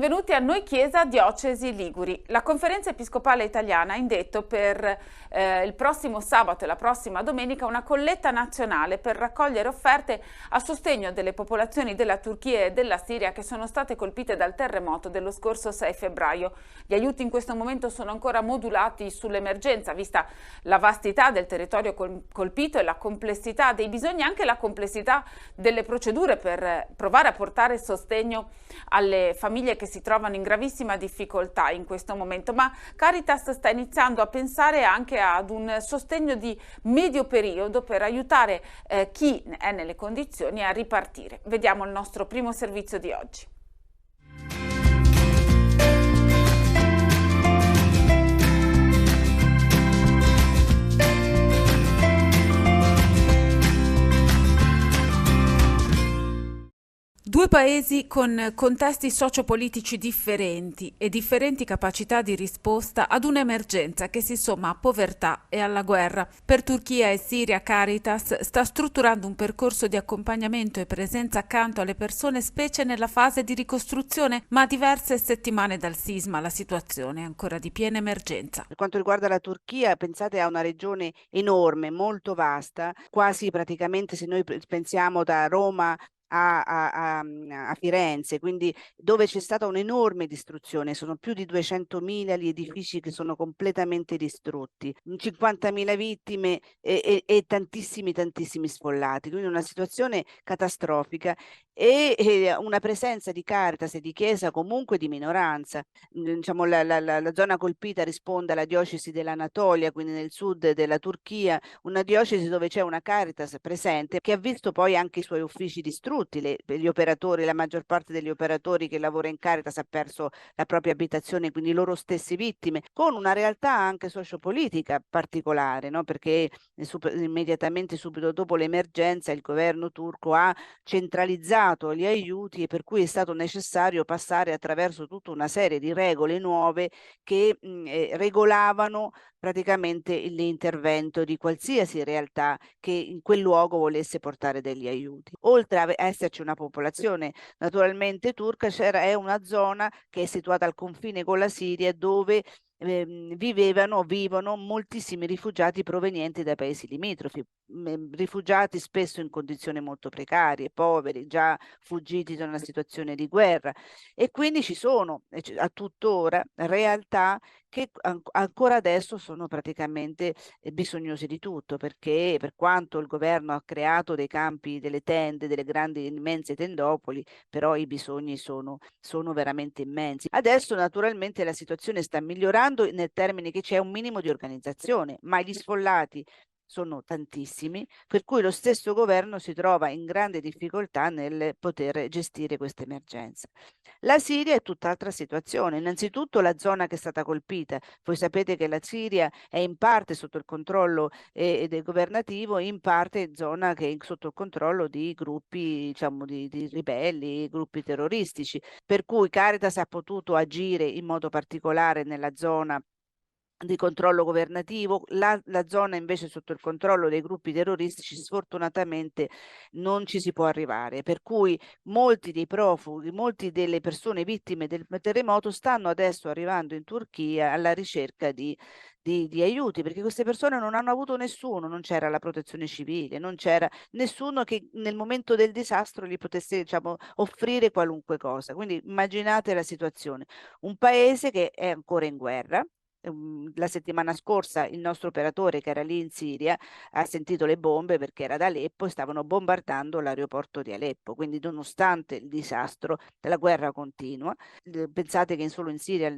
benvenuti a Noi Chiesa Diocesi Liguri. La Conferenza Episcopale Italiana ha indetto per il prossimo sabato e la prossima domenica una colletta nazionale per raccogliere offerte a sostegno delle popolazioni della Turchia e della Siria che sono state colpite dal terremoto dello scorso 6 febbraio. Gli aiuti in questo momento sono ancora modulati sull'emergenza, vista la vastità del territorio colpito e la complessità dei bisogni, anche la complessità delle procedure per provare a portare sostegno alle famiglie che si trovano in gravissima difficoltà in questo momento, ma Caritas sta iniziando a pensare anche ad un sostegno di medio periodo per aiutare chi è nelle condizioni a ripartire. Vediamo il nostro primo servizio di oggi. Due paesi con contesti sociopolitici differenti e differenti capacità di risposta ad un'emergenza che si somma a povertà e alla guerra. Per Turchia e Siria Caritas sta strutturando un percorso di accompagnamento e presenza accanto alle persone, specie nella fase di ricostruzione, ma a diverse settimane dal sisma la situazione è ancora di piena emergenza. Per quanto riguarda la Turchia, pensate a una regione enorme, molto vasta, quasi praticamente, se noi pensiamo da Roma a Firenze, quindi dove c'è stata un'enorme distruzione, sono più di 200.000 gli edifici che sono completamente distrutti, 50.000 vittime e tantissimi sfollati, quindi una situazione catastrofica e una presenza di Caritas e di Chiesa comunque di minoranza. Diciamo, la zona colpita risponde alla diocesi dell'Anatolia, quindi nel sud della Turchia, una diocesi dove c'è una Caritas presente che ha visto poi anche i suoi uffici distrutti. Gli operatori, la maggior parte degli operatori che lavora in Caritas ha perso la propria abitazione, quindi loro stesse vittime, con una realtà anche sociopolitica particolare, no? Perché immediatamente subito dopo l'emergenza il governo turco ha centralizzato gli aiuti e per cui è stato necessario passare attraverso tutta una serie di regole nuove che regolavano praticamente l'intervento di qualsiasi realtà che in quel luogo volesse portare degli aiuti. Oltre a esserci una popolazione naturalmente turca, è una zona che è situata al confine con la Siria dove vivono moltissimi rifugiati provenienti dai paesi limitrofi, rifugiati spesso in condizioni molto precarie, poveri, già fuggiti da una situazione di guerra, e quindi ci sono a tuttora realtà che ancora adesso sono praticamente bisognosi di tutto, perché per quanto il governo ha creato dei campi, delle tende, delle grandi immense tendopoli, però i bisogni sono veramente immensi. Adesso naturalmente la situazione sta migliorando nel termine che c'è un minimo di organizzazione, ma gli sfollati sono tantissimi, per cui lo stesso governo si trova in grande difficoltà nel poter gestire questa emergenza. La Siria è tutt'altra situazione. Innanzitutto la zona che è stata colpita. Voi sapete che la Siria è in parte sotto il controllo del governativo, in parte zona che è sotto il controllo di gruppi, diciamo, di ribelli, gruppi terroristici, per cui Caritas ha potuto agire in modo particolare nella zona di controllo governativo. La zona invece sotto il controllo dei gruppi terroristici sfortunatamente non ci si può arrivare, per cui molti dei profughi, molte delle persone vittime del terremoto stanno adesso arrivando in Turchia alla ricerca di aiuti, perché queste persone non hanno avuto nessuno, non c'era la protezione civile, non c'era nessuno che nel momento del disastro gli potesse, diciamo, offrire qualunque cosa. Quindi immaginate la situazione, un paese che è ancora in guerra. La settimana scorsa il nostro operatore che era lì in Siria ha sentito le bombe perché era ad Aleppo e stavano bombardando l'aeroporto di Aleppo, quindi nonostante il disastro della guerra continua, pensate che solo in Siria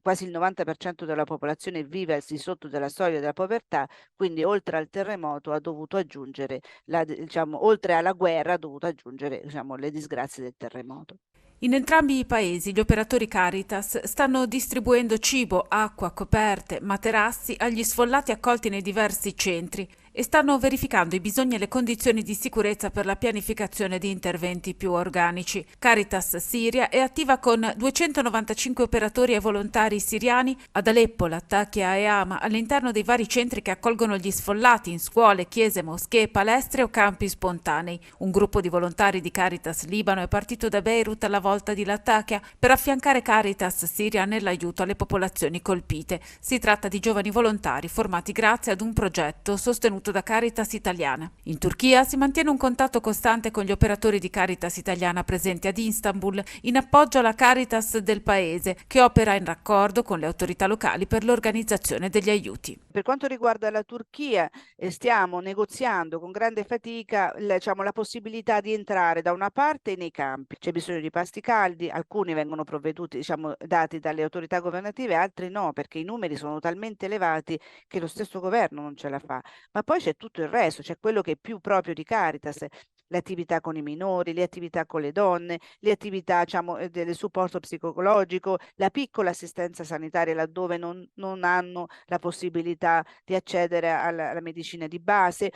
quasi il 90% della popolazione vive al di sotto della soglia della povertà, quindi oltre al terremoto ha dovuto aggiungere, diciamo, oltre alla guerra ha dovuto aggiungere, diciamo, le disgrazie del terremoto. In entrambi i paesi gli operatori Caritas stanno distribuendo cibo, acqua, coperte, materassi agli sfollati accolti nei diversi centri e stanno verificando i bisogni e le condizioni di sicurezza per la pianificazione di interventi più organici. Caritas Siria è attiva con 295 operatori e volontari siriani ad Aleppo, Lattakia e Hama, all'interno dei vari centri che accolgono gli sfollati in scuole, chiese, moschee, palestre o campi spontanei. Un gruppo di volontari di Caritas Libano è partito da Beirut alla volta di Lattakia per affiancare Caritas Siria nell'aiuto alle popolazioni colpite. Si tratta di giovani volontari formati grazie ad un progetto sostenuto da Caritas Italiana. In Turchia si mantiene un contatto costante con gli operatori di Caritas Italiana presenti ad Istanbul in appoggio alla Caritas del paese, che opera in raccordo con le autorità locali per l'organizzazione degli aiuti. Per quanto riguarda la Turchia, stiamo negoziando con grande fatica la possibilità di entrare da una parte nei campi. C'è bisogno di pasti caldi, alcuni vengono provveduti, dati dalle autorità governative, altri no, perché i numeri sono talmente elevati che lo stesso governo non ce la fa. Ma poi c'è tutto il resto, c'è quello che è più proprio di Caritas, le attività con i minori, le attività con le donne, le attività del supporto psicologico, la piccola assistenza sanitaria laddove non hanno la possibilità di accedere alla medicina di base.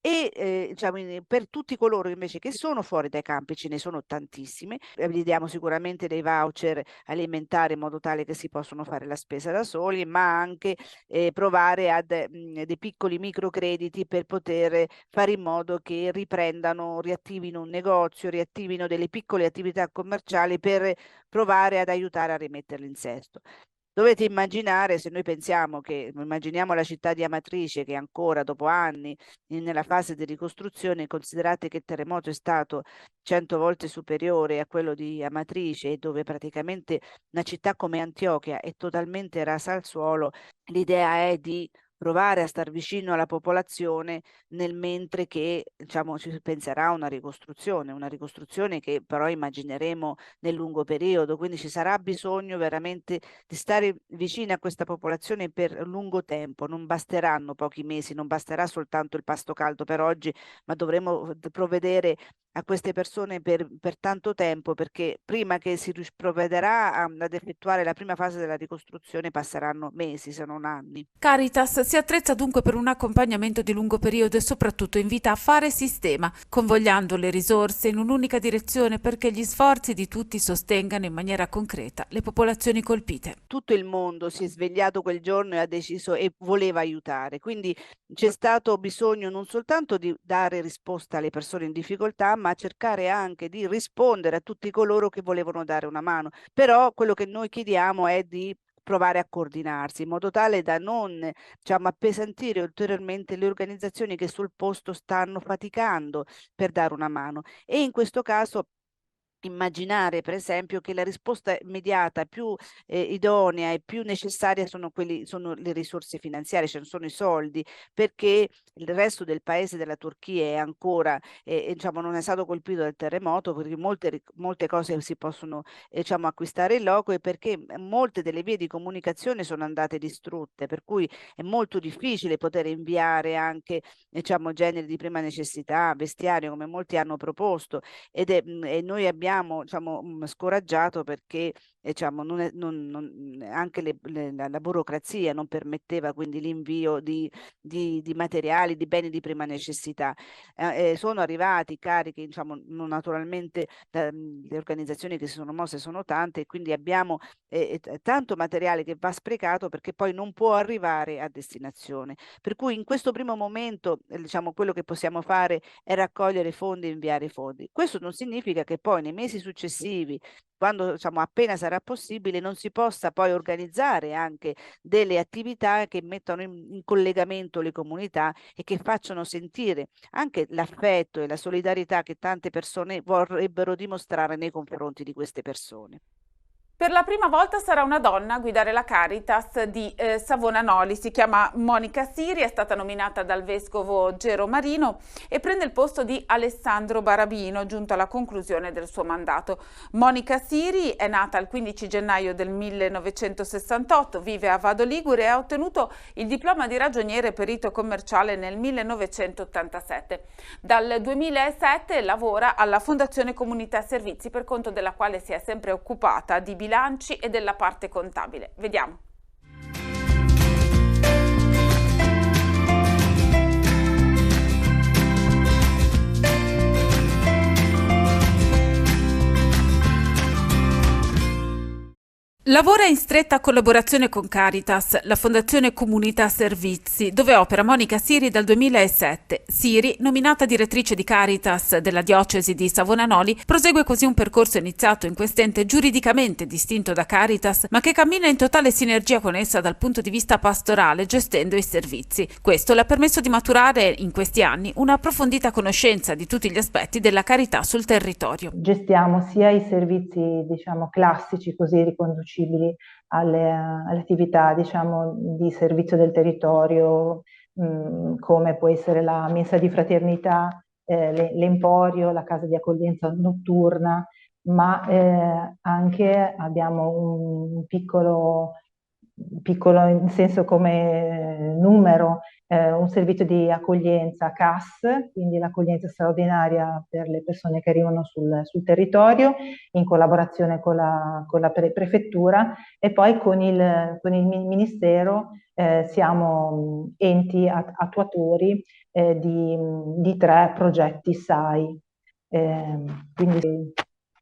E per tutti coloro invece che sono fuori dai campi, ce ne sono tantissimi, gli diamo sicuramente dei voucher alimentari in modo tale che si possono fare la spesa da soli, ma anche provare a dei piccoli microcrediti per poter fare in modo che riattivino un negozio, riattivino delle piccole attività commerciali per provare ad aiutare a rimetterli in sesto. Dovete immaginare, se noi immaginiamo la città di Amatrice che ancora dopo anni nella fase di ricostruzione, considerate che il terremoto è stato 100 volte superiore a quello di Amatrice, dove praticamente una città come Antiochia è totalmente rasa al suolo, l'idea è di provare a star vicino alla popolazione nel mentre che ci penserà a una ricostruzione che però immagineremo nel lungo periodo, quindi ci sarà bisogno veramente di stare vicini a questa popolazione per lungo tempo, non basteranno pochi mesi, non basterà soltanto il pasto caldo per oggi, ma dovremo provvedere a queste persone per tanto tempo, perché prima che si provvederà ad effettuare la prima fase della ricostruzione passeranno mesi, se non anni. Caritas si attrezza dunque per un accompagnamento di lungo periodo e soprattutto invita a fare sistema, convogliando le risorse in un'unica direzione perché gli sforzi di tutti sostengano in maniera concreta le popolazioni colpite. Tutto il mondo si è svegliato quel giorno e ha deciso e voleva aiutare, quindi c'è stato bisogno non soltanto di dare risposta alle persone in difficoltà, ma cercare anche di rispondere a tutti coloro che volevano dare una mano. Però quello che noi chiediamo è di provare a coordinarsi in modo tale da non appesantire ulteriormente le organizzazioni che sul posto stanno faticando per dare una mano. E in questo caso immaginare per esempio che la risposta immediata più idonea e più necessaria sono le risorse finanziarie, cioè sono i soldi, perché il resto del paese della Turchia è ancora non è stato colpito dal terremoto, perché molte cose si possono acquistare in loco, e perché molte delle vie di comunicazione sono andate distrutte, per cui è molto difficile poter inviare anche generi di prima necessità, vestiario, come molti hanno proposto, e noi abbiamo scoraggiato perché anche la burocrazia non permetteva quindi l'invio di materiali, di beni di prima necessità. Sono arrivati carichi, naturalmente le organizzazioni che si sono mosse sono tante, e quindi abbiamo tanto materiale che va sprecato perché poi non può arrivare a destinazione. Per cui in questo primo momento quello che possiamo fare è raccogliere fondi e inviare fondi. Questo non significa che poi nei mesi successivi, quando appena sarà possibile, non si possa poi organizzare anche delle attività che mettano in collegamento le comunità e che facciano sentire anche l'affetto e la solidarietà che tante persone vorrebbero dimostrare nei confronti di queste persone. Per la prima volta sarà una donna a guidare la Caritas di Savona Noli. Si chiama Monica Siri, è stata nominata dal vescovo Gero Marino e prende il posto di Alessandro Barabino, giunto alla conclusione del suo mandato. Monica Siri è nata il 15 gennaio del 1968, vive a Vado Ligure e ha ottenuto il diploma di ragioniere perito commerciale nel 1987. Dal 2007 lavora alla Fondazione Comunità Servizi, per conto della quale si è sempre occupata di bilanci e della parte contabile. Vediamo. Lavora in stretta collaborazione con Caritas, la Fondazione Comunità Servizi, dove opera Monica Siri dal 2007. Siri, nominata direttrice di Caritas della diocesi di Savonanoli, prosegue così un percorso iniziato in quest'ente giuridicamente distinto da Caritas, ma che cammina in totale sinergia con essa dal punto di vista pastorale, gestendo i servizi. Questo le ha permesso di maturare in questi anni un'approfondita conoscenza di tutti gli aspetti della carità sul territorio. Gestiamo sia i servizi, diciamo, classici, così riconducibili alle attività, diciamo, di servizio del territorio, come può essere la mensa di fraternità, l'emporio, la casa di accoglienza notturna, ma anche abbiamo un piccolo in senso come numero, un servizio di accoglienza CAS, quindi l'accoglienza straordinaria per le persone che arrivano sul territorio, in collaborazione con la prefettura, e poi con il Ministero siamo enti attuatori di 3 progetti SAI. Quindi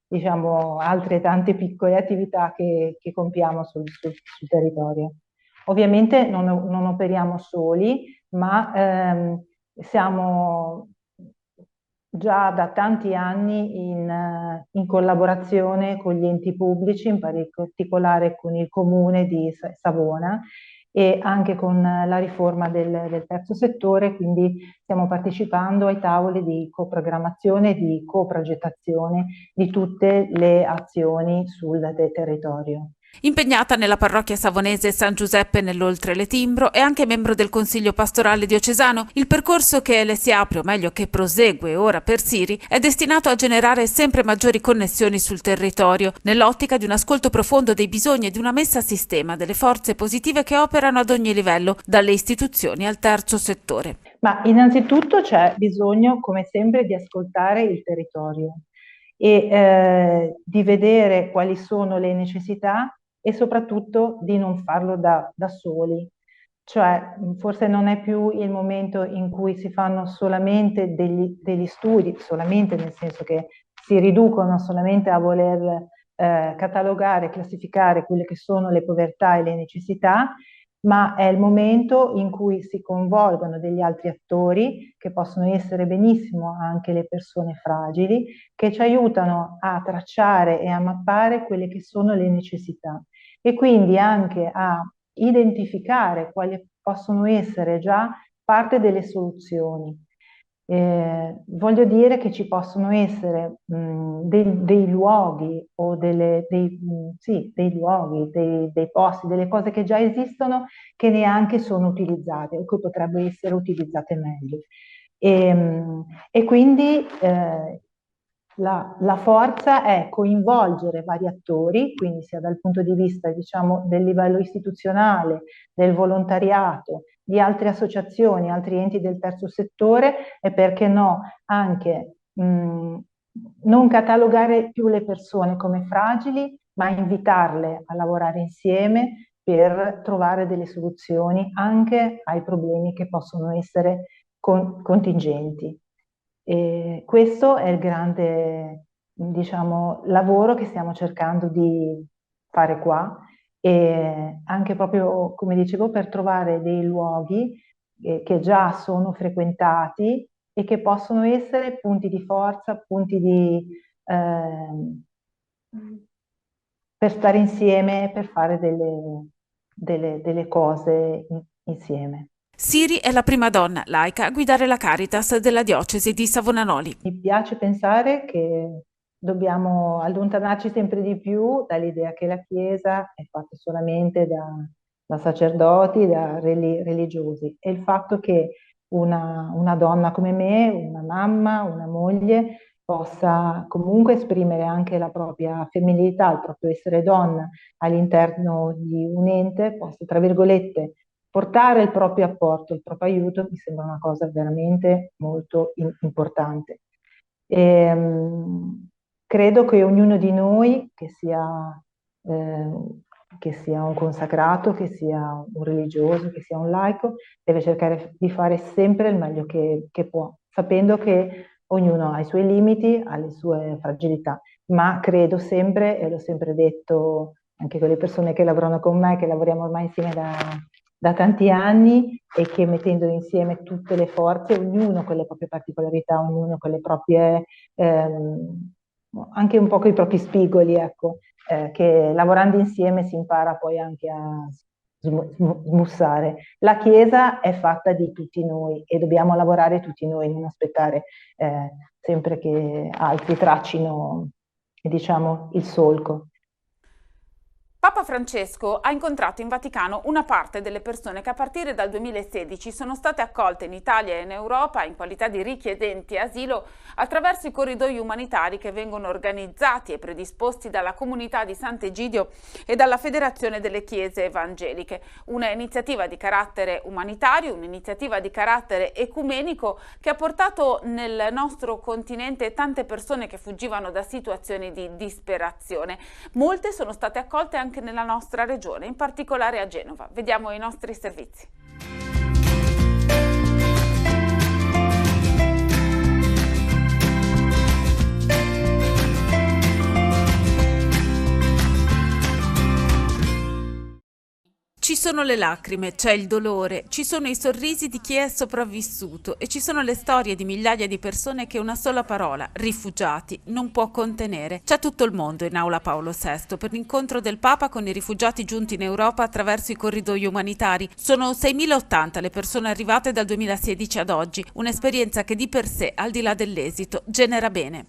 diciamo altre tante piccole attività che compiamo sul territorio. Ovviamente non operiamo soli, ma siamo già da tanti anni in collaborazione con gli enti pubblici, in particolare con il comune di Savona e anche con la riforma del terzo settore, quindi stiamo partecipando ai tavoli di coprogrammazione e di coprogettazione di tutte le azioni sul territorio. Impegnata nella parrocchia savonese San Giuseppe nell'Oltre Le Timbro e anche membro del Consiglio Pastorale Diocesano, il percorso che le si apre, o meglio che prosegue ora per Siri, è destinato a generare sempre maggiori connessioni sul territorio, nell'ottica di un ascolto profondo dei bisogni e di una messa a sistema delle forze positive che operano ad ogni livello, dalle istituzioni al terzo settore. Ma innanzitutto c'è bisogno, come sempre, di ascoltare il territorio e di vedere quali sono le necessità e soprattutto di non farlo da soli. Cioè, forse non è più il momento in cui si fanno solamente degli studi, solamente nel senso che si riducono solamente a voler catalogare, classificare quelle che sono le povertà e le necessità, ma è il momento in cui si coinvolgono degli altri attori, che possono essere benissimo anche le persone fragili, che ci aiutano a tracciare e a mappare quelle che sono le necessità e quindi anche a identificare quali possono essere già parte delle soluzioni. Voglio dire che ci possono essere dei luoghi o dei luoghi, dei posti, delle cose che già esistono che neanche sono utilizzate o che potrebbero essere utilizzate meglio. E quindi la forza è coinvolgere vari attori, quindi sia dal punto di vista, diciamo, del livello istituzionale, del volontariato, di altre associazioni, altri enti del terzo settore e perché no anche non catalogare più le persone come fragili, ma invitarle a lavorare insieme per trovare delle soluzioni anche ai problemi che possono essere contingenti. E questo è il grande, diciamo, lavoro che stiamo cercando di fare qua e anche proprio, come dicevo, per trovare dei luoghi che già sono frequentati e che possono essere punti di forza, per stare insieme e per fare delle cose insieme. Siri è la prima donna laica a guidare la Caritas della diocesi di Savonanoli. Mi piace pensare che dobbiamo allontanarci sempre di più dall'idea che la Chiesa è fatta solamente da sacerdoti, da religiosi, e il fatto che una donna come me, una mamma, una moglie, possa comunque esprimere anche la propria femminilità, il proprio essere donna all'interno di un ente, possa, tra virgolette, portare il proprio apporto, il proprio aiuto, mi sembra una cosa veramente molto importante. Credo che ognuno di noi, che sia un consacrato, che sia un religioso, che sia un laico, deve cercare di fare sempre il meglio che può, sapendo che ognuno ha i suoi limiti, ha le sue fragilità, ma credo sempre, e l'ho sempre detto anche con le persone che lavorano con me, che lavoriamo ormai insieme da tanti anni e che mettendo insieme tutte le forze, ognuno con le proprie particolarità, ognuno con le proprie, anche un po' con i propri spigoli, ecco, che lavorando insieme si impara poi anche a smussare. La Chiesa è fatta di tutti noi e dobbiamo lavorare tutti noi, non aspettare sempre che altri traccino, diciamo, il solco. Papa Francesco ha incontrato in Vaticano una parte delle persone che a partire dal 2016 sono state accolte in Italia e in Europa in qualità di richiedenti asilo attraverso i corridoi umanitari che vengono organizzati e predisposti dalla comunità di Sant'Egidio e dalla Federazione delle Chiese Evangeliche. Una iniziativa di carattere umanitario, un'iniziativa di carattere ecumenico che ha portato nel nostro continente tante persone che fuggivano da situazioni di disperazione. Molte sono state accolte anche nella nostra regione, in particolare a Genova. Vediamo i nostri servizi. Ci sono le lacrime, c'è il dolore, ci sono i sorrisi di chi è sopravvissuto e ci sono le storie di migliaia di persone che una sola parola, rifugiati, non può contenere. C'è tutto il mondo in Aula Paolo VI per l'incontro del Papa con i rifugiati giunti in Europa attraverso i corridoi umanitari. Sono 6.080 le persone arrivate dal 2016 ad oggi, un'esperienza che di per sé, al di là dell'esito, genera bene.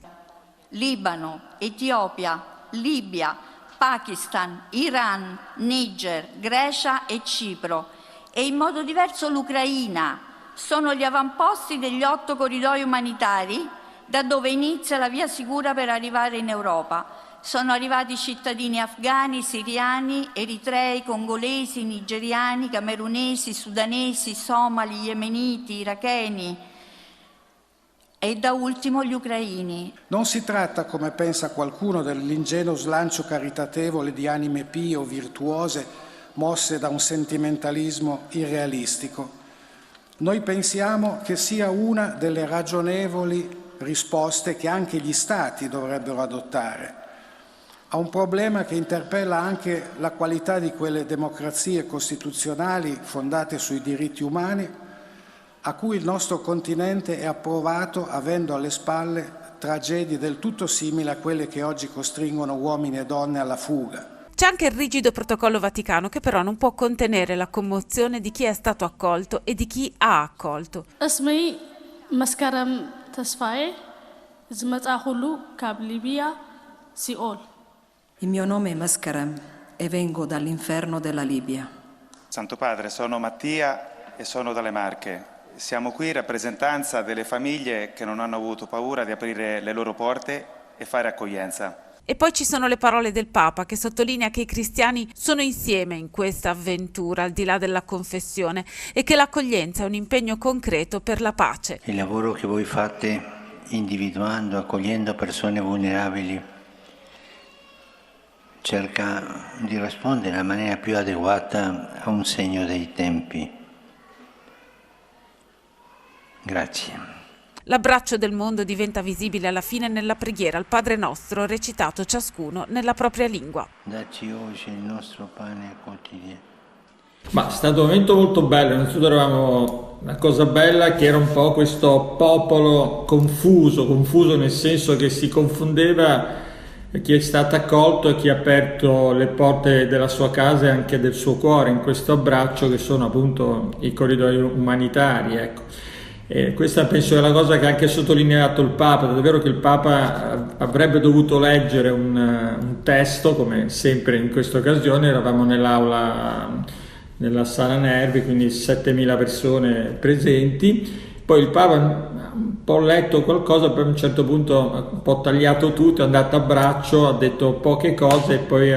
Libano, Etiopia, Libia, Pakistan, Iran, Niger, Grecia e Cipro e in modo diverso l'Ucraina. Sono gli avamposti degli 8 corridoi umanitari da dove inizia la via sicura per arrivare in Europa. Sono arrivati cittadini afghani, siriani, eritrei, congolesi, nigeriani, camerunesi, sudanesi, somali, yemeniti, iracheni e da ultimo gli ucraini. Non si tratta, come pensa qualcuno, dell'ingenuo slancio caritatevole di anime pie o virtuose mosse da un sentimentalismo irrealistico. Noi pensiamo che sia una delle ragionevoli risposte che anche gli Stati dovrebbero adottare a un problema che interpella anche la qualità di quelle democrazie costituzionali fondate sui diritti umani a cui il nostro continente è approvato avendo alle spalle tragedie del tutto simili a quelle che oggi costringono uomini e donne alla fuga. C'è anche il rigido protocollo vaticano che però non può contenere la commozione di chi è stato accolto e di chi ha accolto. እስመይ መስከረም ተስፋዬ ዝመጻ ሁሉ ካብ ሊቢያ ሲኦል. Il mio nome è Mascaram e vengo dall'inferno della Libia. Santo Padre, sono Mattia e sono dalle Marche. Siamo qui in rappresentanza delle famiglie che non hanno avuto paura di aprire le loro porte e fare accoglienza. E poi ci sono le parole del Papa che sottolinea che i cristiani sono insieme in questa avventura al di là della confessione e che l'accoglienza è un impegno concreto per la pace. Il lavoro che voi fate individuando, accogliendo persone vulnerabili cerca di rispondere nella maniera più adeguata a un segno dei tempi. Grazie. L'abbraccio del mondo diventa visibile alla fine nella preghiera al Padre Nostro, recitato ciascuno nella propria lingua. Dacci oggi il nostro pane quotidiano. Ma è stato un momento molto bello, innanzitutto eravamo, una cosa bella che era un po' questo popolo confuso nel senso che si confondeva chi è stato accolto e chi ha aperto le porte della sua casa e anche del suo cuore in questo abbraccio che sono appunto i corridoi umanitari, ecco. E questa penso è la cosa che ha anche sottolineato il Papa, davvero che il Papa avrebbe dovuto leggere un testo, come sempre in questa occasione, eravamo nell'aula, nella sala Nervi, quindi 7.000 persone presenti, poi il Papa ha un po' letto qualcosa, poi a un certo punto ha un po' tagliato tutto, è andato a braccio, ha detto poche cose e poi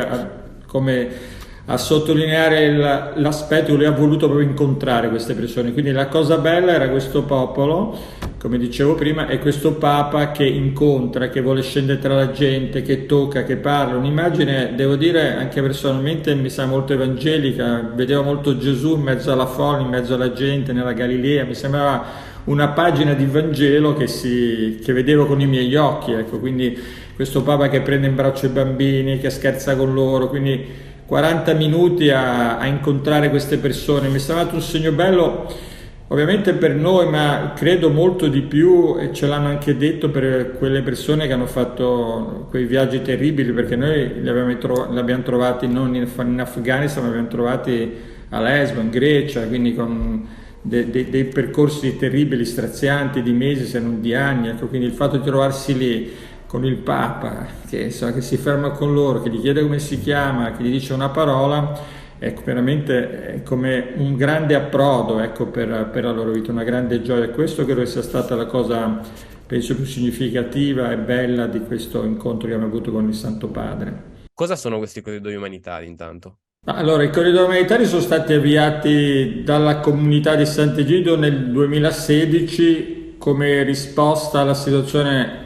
come a sottolineare l'aspetto che lui ha voluto proprio incontrare queste persone. Quindi la cosa bella era questo popolo come dicevo prima, è questo Papa che incontra, che vuole scendere tra la gente, che tocca, che parla. Un'immagine, devo dire, anche personalmente mi sa molto evangelica. Vedevo molto Gesù in mezzo alla folla, in mezzo alla gente, nella Galilea. Mi sembrava una pagina di Vangelo che vedevo con i miei occhi, ecco. Quindi questo Papa che prende in braccio i bambini, che scherza con loro, quindi 40 minuti a incontrare queste persone. Mi è sembrato un segno bello, ovviamente per noi, ma credo molto di più, e ce l'hanno anche detto, per quelle persone che hanno fatto quei viaggi terribili, perché noi li abbiamo trovati non in Afghanistan, ma li abbiamo trovati a Lesbo, in Grecia, quindi con dei percorsi terribili, strazianti, di mesi se non di anni, ecco. Quindi il fatto di trovarsi lì con il Papa, che si ferma con loro, che gli chiede come si chiama, che gli dice una parola, ecco, veramente è come un grande approdo, ecco, per la loro vita, una grande gioia. Questo credo sia stata la cosa, penso, più significativa e bella di questo incontro che abbiamo avuto con il Santo Padre. Cosa sono questi corridoi umanitari intanto? Allora, i corridoi umanitari sono stati avviati dalla comunità di Sant'Egidio nel 2016 come risposta alla situazione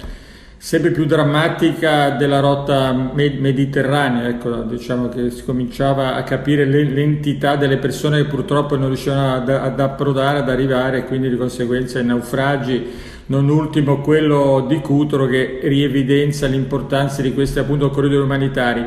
sempre più drammatica della rotta mediterranea, ecco, diciamo che si cominciava a capire l'entità delle persone che purtroppo non riuscivano ad approdare, ad arrivare, e quindi di conseguenza i naufragi, non ultimo quello di Cutro, che rievidenzia l'importanza di questi appunto corridoi umanitari,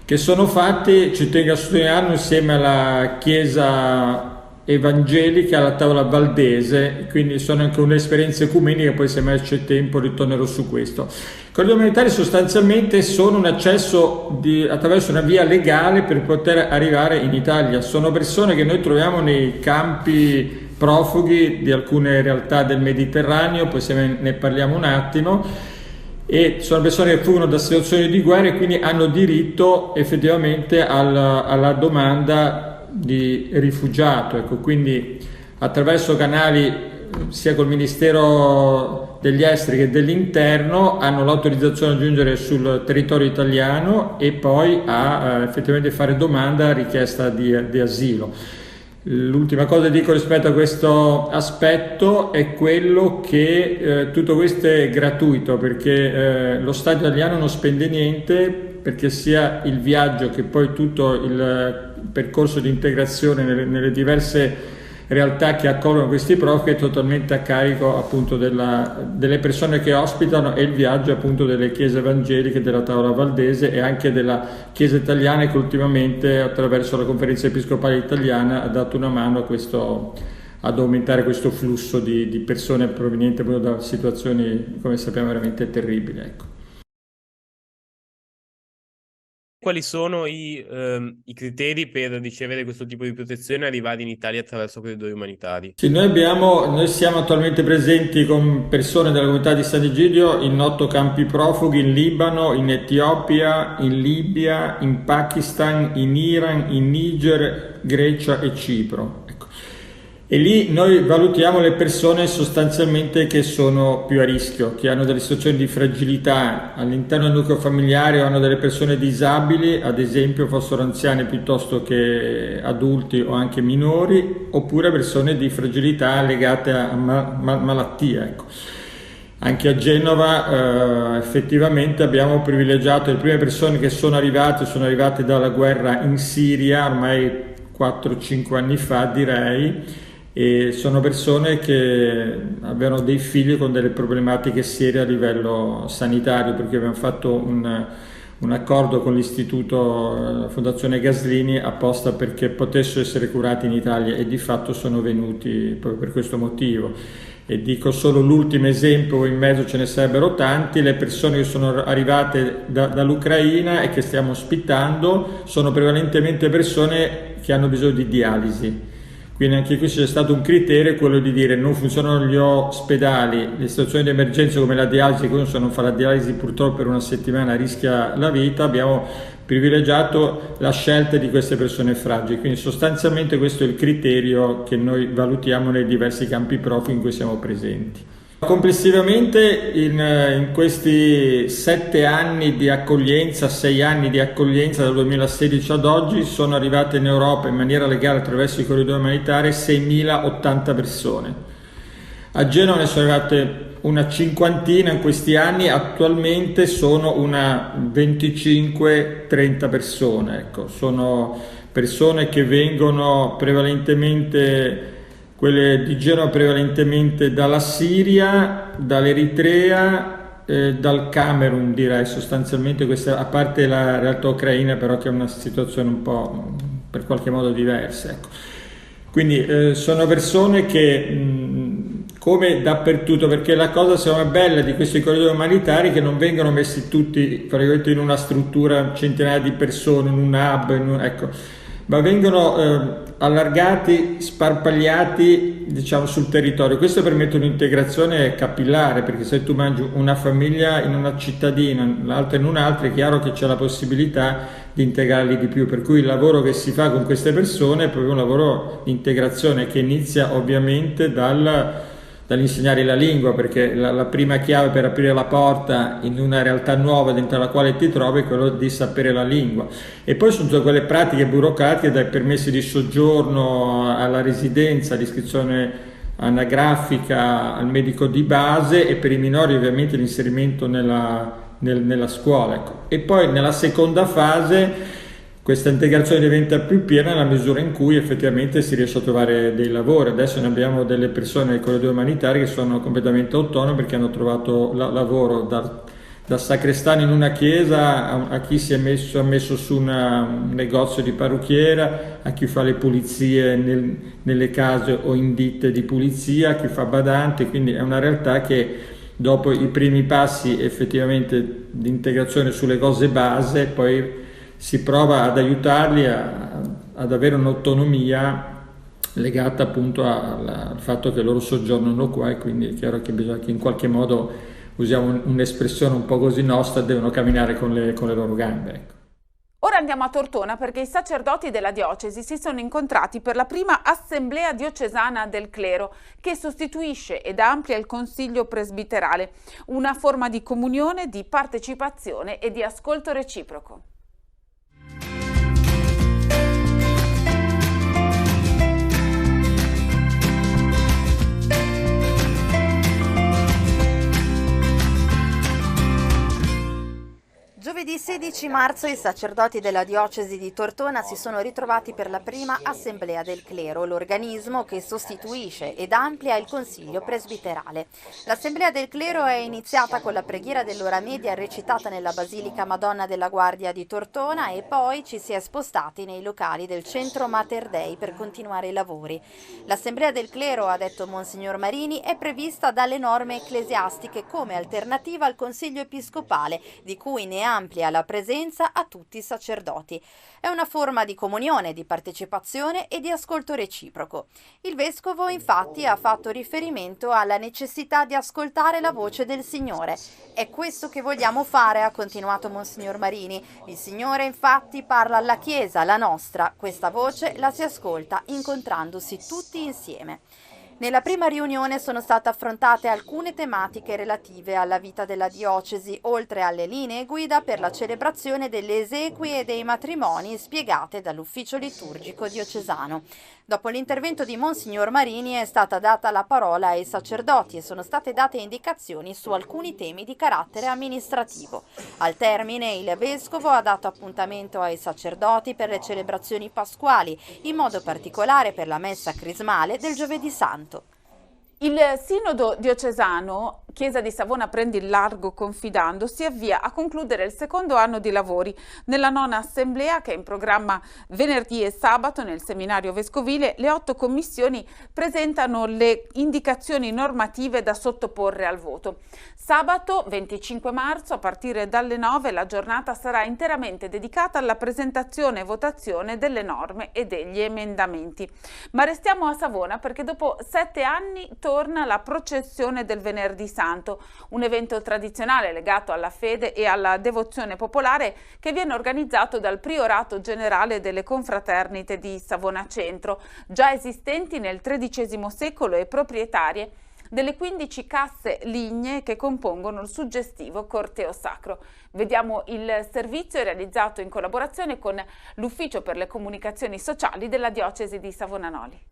che sono fatti, ci tengo a sottolinearlo, insieme alla Chiesa evangelica, alla Tavola Valdese, quindi sono anche un'esperienza ecumenica. Poi se mai c'è tempo ritornerò su questo. I corridoi umanitari sostanzialmente sono un accesso attraverso una via legale per poter arrivare in Italia. Sono persone che noi troviamo nei campi profughi di alcune realtà del Mediterraneo, poi se ne parliamo un attimo, e sono persone che fuggono da situazioni di guerra e quindi hanno diritto effettivamente alla domanda di rifugiato, ecco. Quindi attraverso canali sia col Ministero degli Esteri che dell'Interno hanno l'autorizzazione a giungere sul territorio italiano e poi a effettivamente fare domanda, richiesta di asilo. L'ultima cosa che dico rispetto a questo aspetto è quello che tutto questo è gratuito, perché lo Stato italiano non spende niente, perché sia il viaggio che poi tutto il percorso di integrazione nelle diverse realtà che accolgono questi profughi è totalmente a carico appunto delle persone che ospitano, e il viaggio appunto delle chiese evangeliche, della Tavola Valdese e anche della Chiesa italiana, che ultimamente attraverso la Conferenza Episcopale Italiana ha dato una mano ad aumentare questo flusso di persone provenienti proprio da situazioni, come sappiamo, veramente terribili, ecco. Quali sono i criteri per ricevere questo tipo di protezione e arrivare in Italia attraverso corridoi umanitari? Sì, noi siamo attualmente presenti con persone della comunità di Sant'Egidio in 8 campi profughi, in Libano, in Etiopia, in Libia, in Pakistan, in Iran, in Niger, Grecia e Cipro. Ecco. E lì noi valutiamo le persone sostanzialmente che sono più a rischio, che hanno delle situazioni di fragilità all'interno del nucleo familiare, o hanno delle persone disabili, ad esempio fossero anziani piuttosto che adulti o anche minori, oppure persone di fragilità legate a malattie, ecco. Anche a Genova effettivamente abbiamo privilegiato le prime persone che sono arrivate dalla guerra in Siria ormai 4-5 anni fa, direi, e sono persone che avevano dei figli con delle problematiche serie a livello sanitario, perché abbiamo fatto un accordo con l'istituto, la Fondazione Gaslini, apposta perché potessero essere curati in Italia, e di fatto sono venuti proprio per questo motivo. E dico solo l'ultimo esempio, in mezzo ce ne sarebbero tanti: le persone che sono arrivate dall'Ucraina e che stiamo ospitando sono prevalentemente persone che hanno bisogno di dialisi. Quindi anche qui c'è stato un criterio, quello di dire non funzionano gli ospedali, le situazioni di emergenza come la dialisi, quando uno non fa la dialisi purtroppo per una settimana rischia la vita, abbiamo privilegiato la scelta di queste persone fragili. Quindi sostanzialmente questo è il criterio che noi valutiamo nei diversi campi profughi in cui siamo presenti. Complessivamente in questi 7 anni di accoglienza, 6 anni di accoglienza dal 2016 ad oggi, sono arrivate in Europa in maniera legale attraverso i corridoi umanitari 6.080 persone. A Genova ne sono arrivate una cinquantina in questi anni, attualmente sono una 25-30 persone, ecco. Sono persone che vengono prevalentemente, quelle di Genova prevalentemente dalla Siria, dall'Eritrea, dal Camerun, direi sostanzialmente, questa, a parte la realtà ucraina però, che è una situazione un po' per qualche modo diversa, ecco. Quindi sono persone che come dappertutto, perché la cosa secondo me bella di questi corridoi umanitari è che non vengono messi tutti in una struttura, centinaia di persone, in un hub, ecco, ma vengono allargati, sparpagliati, diciamo, sul territorio. Questo permette un'integrazione capillare, perché se tu mangi una famiglia in una cittadina, l'altra in un'altra, è chiaro che c'è la possibilità di integrarli di più, per cui il lavoro che si fa con queste persone è proprio un lavoro di integrazione che inizia ovviamente dall'insegnare la lingua, perché la prima chiave per aprire la porta in una realtà nuova dentro la quale ti trovi è quello di sapere la lingua. E poi sono tutte quelle pratiche burocratiche, dai permessi di soggiorno alla residenza, all'iscrizione anagrafica, al medico di base, e per i minori ovviamente l'inserimento nella scuola, ecco. E poi nella seconda fase questa integrazione diventa più piena nella misura in cui effettivamente si riesce a trovare dei lavori. Adesso ne abbiamo delle persone nei corridoi umanitari che sono completamente autonome perché hanno trovato lavoro da sacrestano in una chiesa a chi si è messo su un negozio di parrucchiera, a chi fa le pulizie nelle case o in ditte di pulizia, a chi fa badante. Quindi è una realtà che dopo i primi passi effettivamente di integrazione sulle cose base, poi si prova ad aiutarli ad avere un'autonomia legata appunto al fatto che loro soggiornano qua, e quindi è chiaro che bisogna che in qualche modo, usiamo un'espressione un po' così nostra, devono camminare con le loro gambe, ecco. Ora andiamo a Tortona, perché i sacerdoti della diocesi si sono incontrati per la prima assemblea diocesana del clero, che sostituisce ed amplia il consiglio presbiterale, una forma di comunione, di partecipazione e di ascolto reciproco. Giovedì 16 marzo i sacerdoti della diocesi di Tortona si sono ritrovati per la prima assemblea del clero, l'organismo che sostituisce ed amplia il consiglio presbiterale. L'assemblea del clero è iniziata con la preghiera dell'ora media recitata nella Basilica Madonna della Guardia di Tortona, e poi ci si è spostati nei locali del centro Mater Dei per continuare i lavori. L'assemblea del clero, ha detto Monsignor Marini, è prevista dalle norme ecclesiastiche come alternativa al consiglio episcopale, di cui ne amplia la presenza a tutti i sacerdoti. È una forma di comunione, di partecipazione e di ascolto reciproco. Il vescovo infatti ha fatto riferimento alla necessità di ascoltare la voce del Signore. È questo che vogliamo fare, ha continuato Monsignor Marini. Il Signore infatti parla alla Chiesa, la nostra. Questa voce la si ascolta incontrandosi tutti insieme. Nella prima riunione sono state affrontate alcune tematiche relative alla vita della diocesi, oltre alle linee guida per la celebrazione delle esequie e dei matrimoni spiegate dall'ufficio liturgico diocesano. Dopo l'intervento di Monsignor Marini è stata data la parola ai sacerdoti e sono state date indicazioni su alcuni temi di carattere amministrativo. Al termine il vescovo ha dato appuntamento ai sacerdoti per le celebrazioni pasquali, in modo particolare per la messa crismale del Giovedì Santo. Il Sinodo diocesano Chiesa di Savona Prendi il Largo Confidando si avvia a concludere il secondo anno di lavori nella nona assemblea, che è in programma venerdì e sabato nel seminario vescovile. Le 8 commissioni presentano le indicazioni normative da sottoporre al voto. Sabato 25 marzo a partire dalle 9 la giornata sarà interamente dedicata alla presentazione e votazione delle norme e degli emendamenti. Ma restiamo a Savona, perché dopo 7 anni torna la processione del Venerdì Santo, un evento tradizionale legato alla fede e alla devozione popolare che viene organizzato dal Priorato Generale delle Confraternite di Savona Centro, già esistenti nel XIII secolo e proprietarie delle 15 casse lignee che compongono il suggestivo corteo sacro. Vediamo il servizio realizzato in collaborazione con l'Ufficio per le Comunicazioni Sociali della Diocesi di Savonanoli.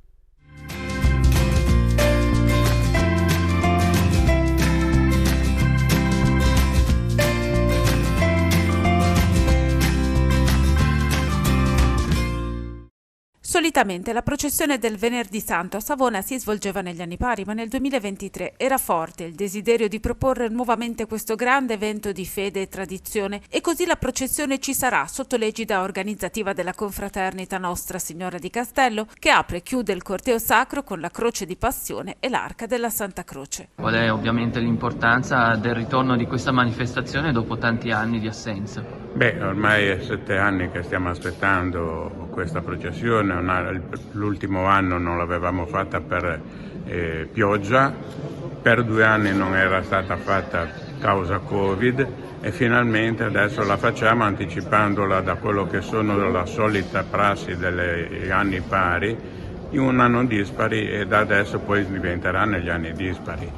Solitamente la processione del Venerdì Santo a Savona si svolgeva negli anni pari, ma nel 2023 era forte il desiderio di proporre nuovamente questo grande evento di fede e tradizione, e così la processione ci sarà sotto l'egida organizzativa della confraternita Nostra Signora di Castello, che apre e chiude il corteo sacro con la croce di passione e l'arca della Santa Croce. Qual è ovviamente l'importanza del ritorno di questa manifestazione dopo tanti anni di assenza? Ormai è 7 anni che stiamo aspettando questa processione. L'ultimo anno non l'avevamo fatta per pioggia, per 2 anni non era stata fatta causa Covid e finalmente adesso la facciamo anticipandola da quello che sono la solita prassi degli anni pari in un anno dispari, e da adesso poi diventerà negli anni dispari.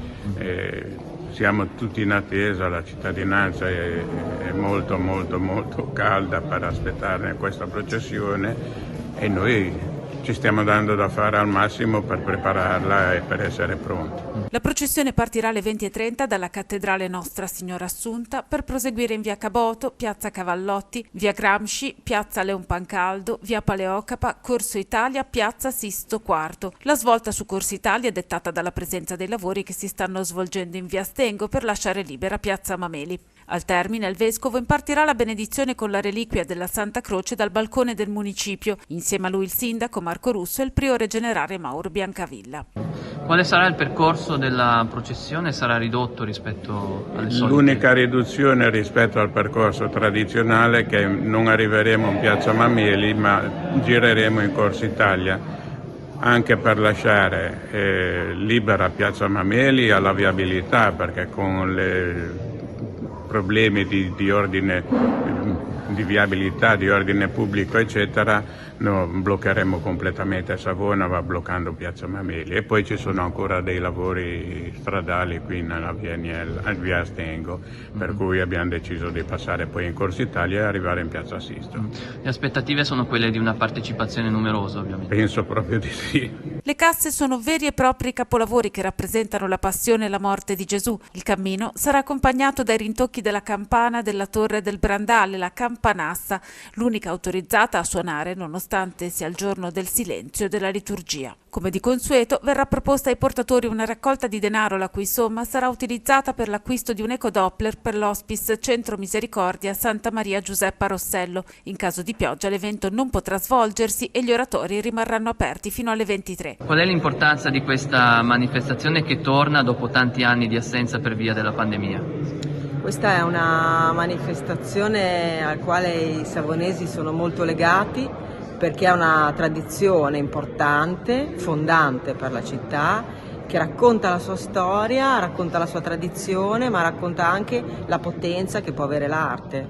Siamo tutti in attesa, la cittadinanza è molto molto molto calda per aspettare questa processione e noi ci stiamo dando da fare al massimo per prepararla e per essere pronti. La processione partirà alle 20:30 dalla cattedrale Nostra Signora Assunta per proseguire in via Caboto, piazza Cavallotti, via Gramsci, piazza Leon Pancaldo, via Paleocapa, Corso Italia, piazza Sisto IV. La svolta su Corso Italia è dettata dalla presenza dei lavori che si stanno svolgendo in via Stengo per lasciare libera piazza Mameli. Al termine il vescovo impartirà la benedizione con la reliquia della Santa Croce dal balcone del municipio, insieme a lui il sindaco Marco Russo e il priore generale Mauro Biancavilla. Quale sarà il percorso della processione? Sarà ridotto rispetto alle solite? L'unica riduzione rispetto al percorso tradizionale è che non arriveremo in piazza Mameli, ma gireremo in Corso Italia, anche per lasciare libera piazza Mameli alla viabilità, perché con le problemi di ordine di viabilità, di ordine pubblico eccetera, bloccheremo completamente Savona, va bloccando piazza Mameli, e poi ci sono ancora dei lavori stradali qui nella via Stengo, per cui abbiamo deciso di passare poi in Corso Italia e arrivare in piazza Sisto. Le aspettative sono quelle di una partecipazione numerosa, ovviamente? Penso proprio di sì. Le casse sono veri e propri capolavori che rappresentano la passione e la morte di Gesù. Il cammino sarà accompagnato dai rintocchi della campana della Torre del Brandale, la campanassa, l'unica autorizzata a suonare nonostante sia il giorno del silenzio e della liturgia. Come di consueto, verrà proposta ai portatori una raccolta di denaro la cui somma sarà utilizzata per l'acquisto di un ecodoppler per l'hospice Centro Misericordia Santa Maria Giuseppa Rossello. In caso di pioggia l'evento non potrà svolgersi e gli oratori rimarranno aperti fino alle 23. Qual è l'importanza di questa manifestazione che torna dopo tanti anni di assenza per via della pandemia? Questa è una manifestazione al quale i savonesi sono molto legati, perché è una tradizione importante, fondante per la città, che racconta la sua storia, racconta la sua tradizione, ma racconta anche la potenza che può avere l'arte,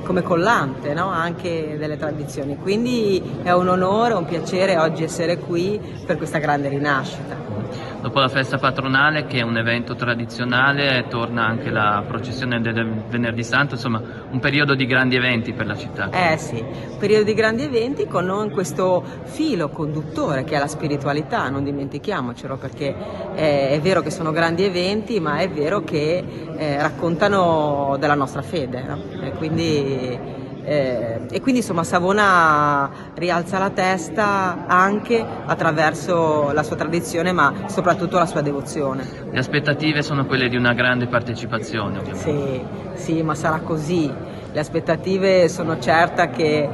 come collante, no? Anche delle tradizioni. Quindi è un onore, un piacere oggi essere qui per questa grande rinascita. Dopo la festa patronale, che è un evento tradizionale, torna anche la processione del Venerdì Santo, insomma un periodo di grandi eventi per la città. Sì, un periodo di grandi eventi con questo filo conduttore che è la spiritualità, non dimentichiamocelo, perché è vero che sono grandi eventi, ma è vero che raccontano della nostra fede, no? E quindi insomma Savona rialza la testa anche attraverso la sua tradizione, ma soprattutto la sua devozione. Le aspettative sono quelle di una grande partecipazione, ovviamente. Sì, ma sarà così. Le aspettative sono certa che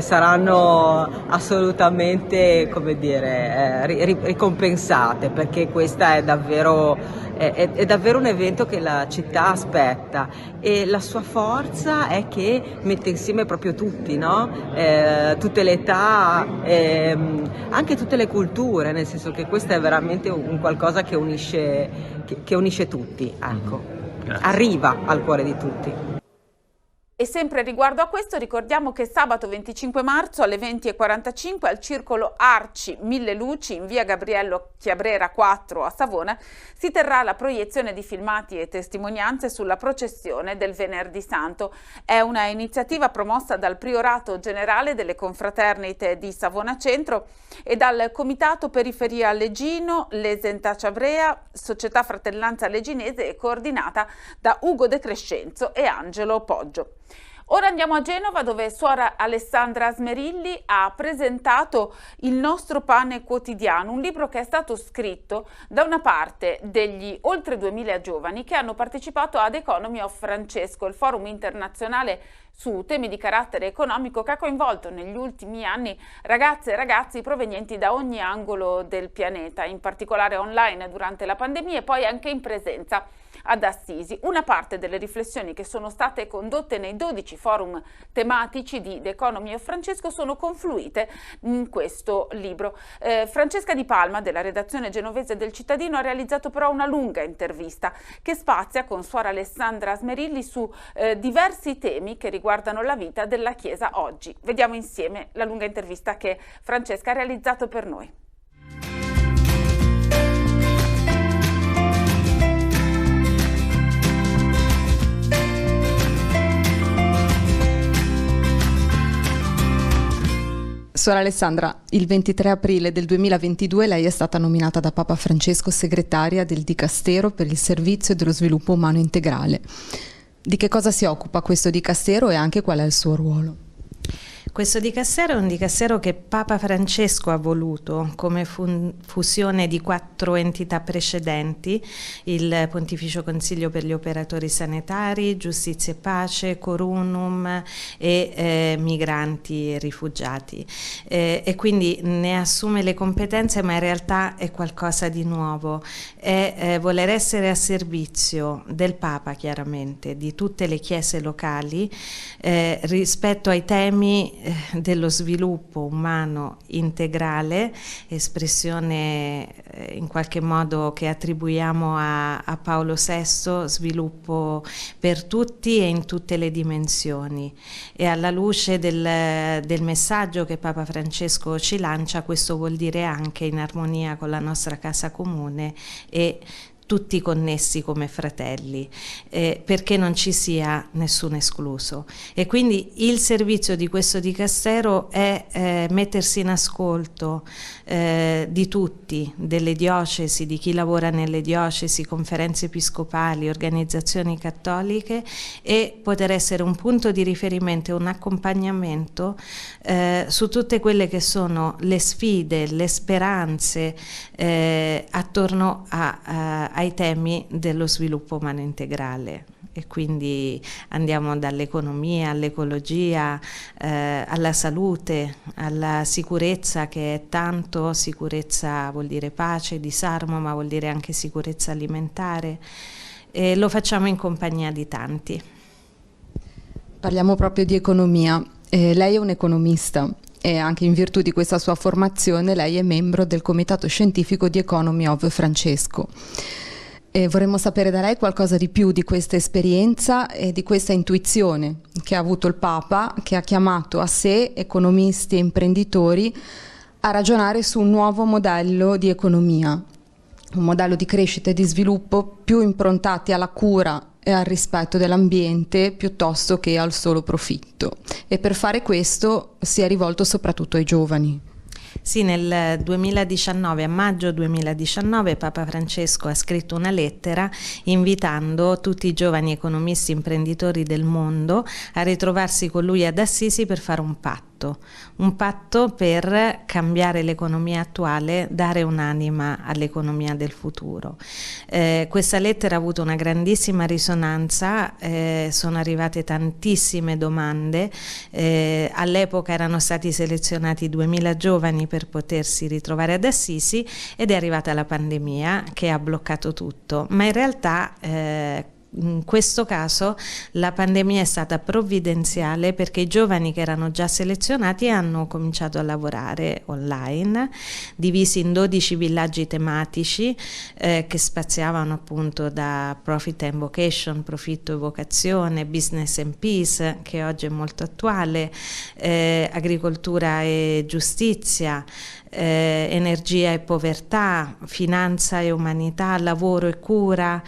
saranno assolutamente, come dire, ricompensate, perché questa è davvero un evento che la città aspetta, e la sua forza è che mette insieme proprio tutti, no? Tutte le età, anche tutte le culture, nel senso che questo è veramente un qualcosa che unisce tutti, ecco. Arriva al cuore di tutti. E sempre riguardo a questo ricordiamo che sabato 25 marzo alle 20:45 al Circolo Arci 1000 Luci in via Gabriello Chiabrera 4 a Savona si terrà la proiezione di filmati e testimonianze sulla processione del Venerdì Santo. È una iniziativa promossa dal Priorato Generale delle Confraternite di Savona Centro e dal Comitato Periferia Leggino, Lesenta Ciavrea, Società Fratellanza Legginese, e coordinata da Ugo De Crescenzo e Angelo Poggio. Ora andiamo a Genova, dove suora Alessandra Smerilli ha presentato Il nostro pane quotidiano, un libro che è stato scritto da una parte degli oltre 2000 giovani che hanno partecipato ad Economy of Francesco, il forum internazionale su temi di carattere economico che ha coinvolto negli ultimi anni ragazze e ragazzi provenienti da ogni angolo del pianeta, in particolare online durante la pandemia e poi anche in presenza ad Assisi. Una parte delle riflessioni che sono state condotte nei 12 forum tematici di The Economy of Francesco sono confluite in questo libro. Francesca Di Palma, della redazione genovese del Cittadino, ha realizzato però una lunga intervista che spazia con suora Alessandra Smerilli su diversi temi che riguardano la vita della Chiesa oggi. Vediamo insieme la lunga intervista che Francesca ha realizzato per noi. Suora Alessandra, il 23 aprile del 2022 lei è stata nominata da Papa Francesco segretaria del Dicastero per il servizio dello sviluppo umano integrale. Di che cosa si occupa questo Dicastero e anche qual è il suo ruolo? Questo Dicastero è un Dicastero che Papa Francesco ha voluto come fusione di 4 entità precedenti: il Pontificio Consiglio per gli Operatori Sanitari, Giustizia e Pace, Corunum e Migranti e Rifugiati. E quindi ne assume le competenze, ma in realtà è qualcosa di nuovo. È voler essere a servizio del Papa, chiaramente, di tutte le chiese locali rispetto ai temi dello sviluppo umano integrale, espressione in qualche modo che attribuiamo a Paolo VI, sviluppo per tutti e in tutte le dimensioni. E alla luce del messaggio che Papa Francesco ci lancia, questo vuol dire anche in armonia con la nostra casa comune e tutti connessi come fratelli, perché non ci sia nessun escluso. E quindi il servizio di questo Dicastero è mettersi in ascolto di tutti, delle diocesi, di chi lavora nelle diocesi, conferenze episcopali, organizzazioni cattoliche, e poter essere un punto di riferimento e un accompagnamento su tutte quelle che sono le sfide, le speranze attorno ai temi dello sviluppo umano integrale. E quindi andiamo dall'economia all'ecologia, alla salute, alla sicurezza, che è tanto. Sicurezza vuol dire pace, disarmo, ma vuol dire anche sicurezza alimentare, e lo facciamo in compagnia di tanti. Parliamo proprio di economia. Lei è un economista e anche in virtù di questa sua formazione lei è membro del comitato scientifico di Economy of Francesco. E vorremmo sapere da lei qualcosa di più di questa esperienza e di questa intuizione che ha avuto il Papa, che ha chiamato a sé economisti e imprenditori a ragionare su un nuovo modello di economia, un modello di crescita e di sviluppo più improntati alla cura e al rispetto dell'ambiente piuttosto che al solo profitto. E per fare questo si è rivolto soprattutto ai giovani. Sì, nel 2019, a maggio 2019, Papa Francesco ha scritto una lettera invitando tutti i giovani economisti imprenditori del mondo a ritrovarsi con lui ad Assisi per fare un patto per cambiare l'economia attuale, dare un'anima all'economia del futuro. Questa lettera ha avuto una grandissima risonanza, sono arrivate tantissime domande, all'epoca erano stati selezionati 2000 giovani per potersi ritrovare ad Assisi ed è arrivata la pandemia che ha bloccato tutto, ma in realtà in questo caso la pandemia è stata provvidenziale, perché i giovani che erano già selezionati hanno cominciato a lavorare online, divisi in 12 villaggi tematici che spaziavano appunto da Profit and Vocation, profitto e vocazione, Business and Peace, che oggi è molto attuale, agricoltura e giustizia, energia e povertà, finanza e umanità, lavoro e cura,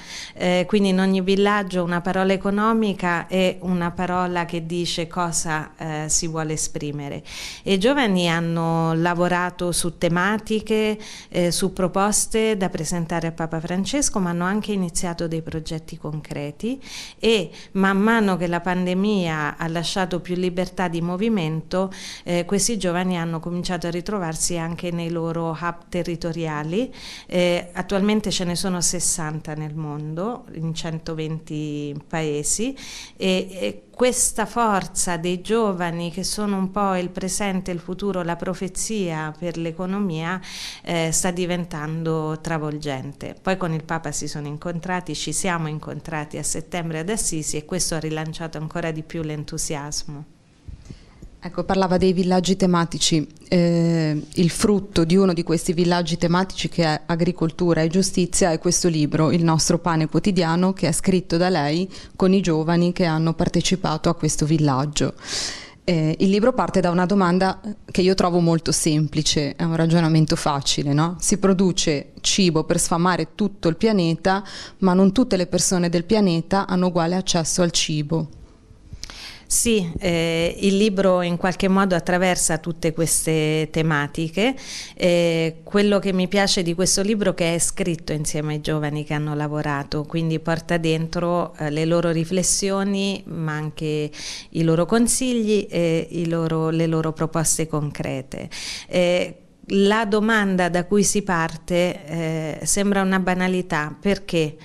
quindi in ogni villaggio una parola economica è una parola che dice cosa si vuole esprimere. E i giovani hanno lavorato su tematiche, su proposte da presentare a Papa Francesco, ma hanno anche iniziato dei progetti concreti, e man mano che la pandemia ha lasciato più libertà di movimento, questi giovani hanno cominciato a ritrovarsi anche nei loro hub territoriali. Attualmente ce ne sono 60 nel mondo, in 120 paesi, e questa forza dei giovani, che sono un po' il presente, il futuro, la profezia per l'economia, sta diventando travolgente. Poi con il Papa ci siamo incontrati a settembre ad Assisi, e questo ha rilanciato ancora di più l'entusiasmo. Ecco, parlava dei villaggi tematici, il frutto di uno di questi villaggi tematici, che è agricoltura e giustizia, è questo libro, Il nostro pane quotidiano, che è scritto da lei con i giovani che hanno partecipato a questo villaggio. Il libro parte da una domanda che io trovo molto semplice, è un ragionamento facile, no? Si produce cibo per sfamare tutto il pianeta, ma non tutte le persone del pianeta hanno uguale accesso al cibo. Sì, il libro in qualche modo attraversa tutte queste tematiche. Quello che mi piace di questo libro è che è scritto insieme ai giovani che hanno lavorato, quindi porta dentro le loro riflessioni, ma anche i loro consigli e le loro proposte concrete. La domanda da cui si parte sembra una banalità: perché